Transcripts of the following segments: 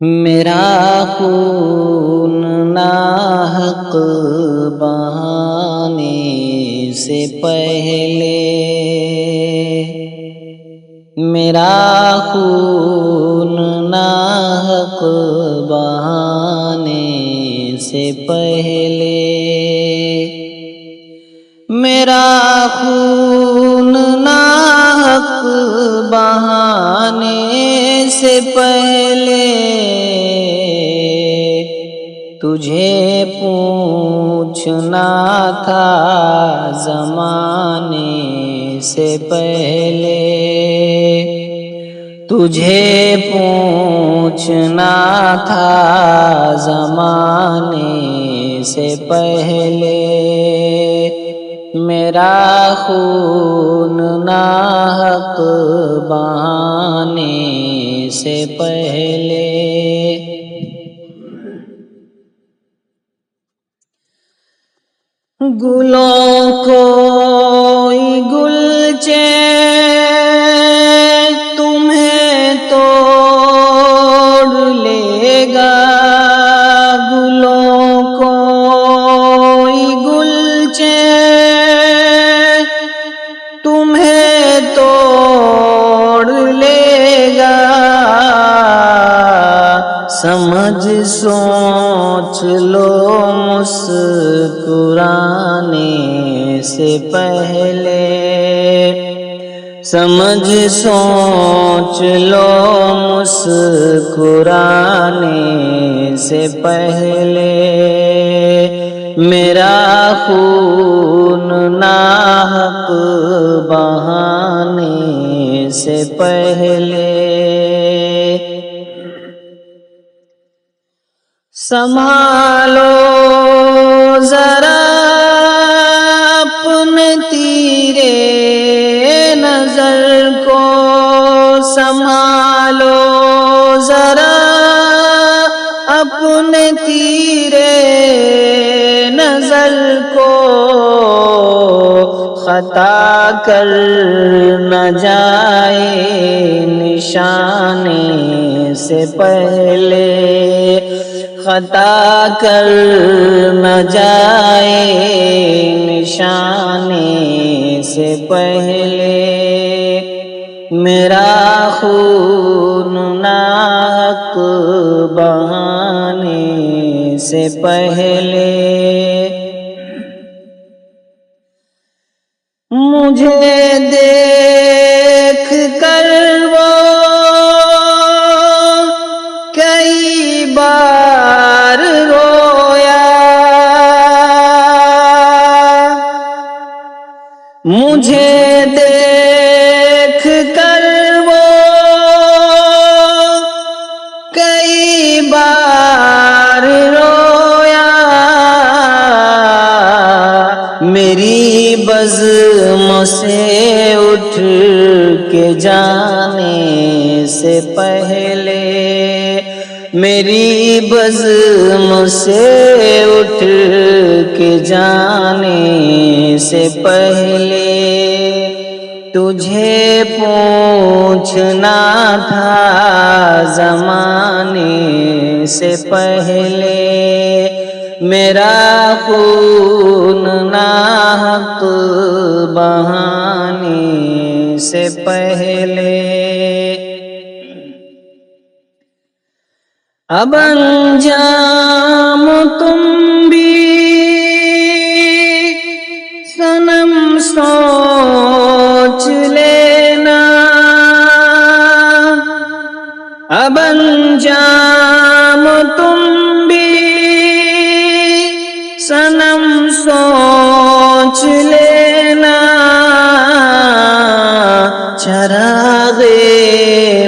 میرا خون ناحق بہانے سے پہلے، میرا خون ناحق بہانے سے پہلے، میرا خون ناحق بہانے سے پہلے، تجھے پوچھنا تھا زمانے سے پہلے، تجھے پوچھنا تھا زمانے سے پہلے، میرا خون ناحق بہانے سے پہلے۔ گلوں کوئی گلچے تمہیں توڑ لے گا، گلوں کوئی گلچے تمہیں توڑ لے گا، سمجھ سوچ لو مسکرانے سے پہلے، سمجھ سوچ لو مسکرانے سے پہلے، میرا خون ناحق بہانے سے پہلے، سنبھالو ذرا اپنے تیرے نظر کو، سنبھالو ذرا اپنے تیرے نظر کو، خطا کر نہ جائے نشانے سے پہلے، خطا کر نہ جائے نشانے سے پہلے، میرا خون ناحق بہانے سے پہلے، مجھے دیکھ کر وہ کئی بار رویا، مجھے دیکھ کر وہ کئی بار رویا، میری بزم سے اٹھ کے جانے سے پہلے، میری بزم سے اٹھ کے جانے سے پہلے، تجھے پوچھنا تھا زمانے سے پہلے، میرا خون ناحق بہانے سے پہلے، اب انجام تم بھی صنم سوچ لینا، اب انجام تم بھی صنم سوچ لینا، چراغ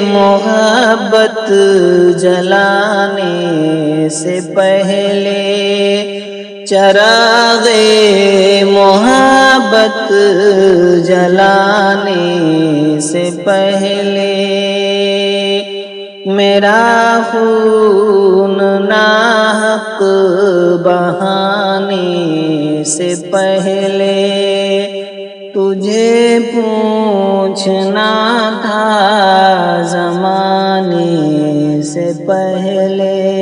محبت جلانے سے پہلے، چراغ محبت جلانے سے پہلے، میرا خون ناحق بہانے سے پہلے، تجھے پوچھنا تھا زمانے سے پہلے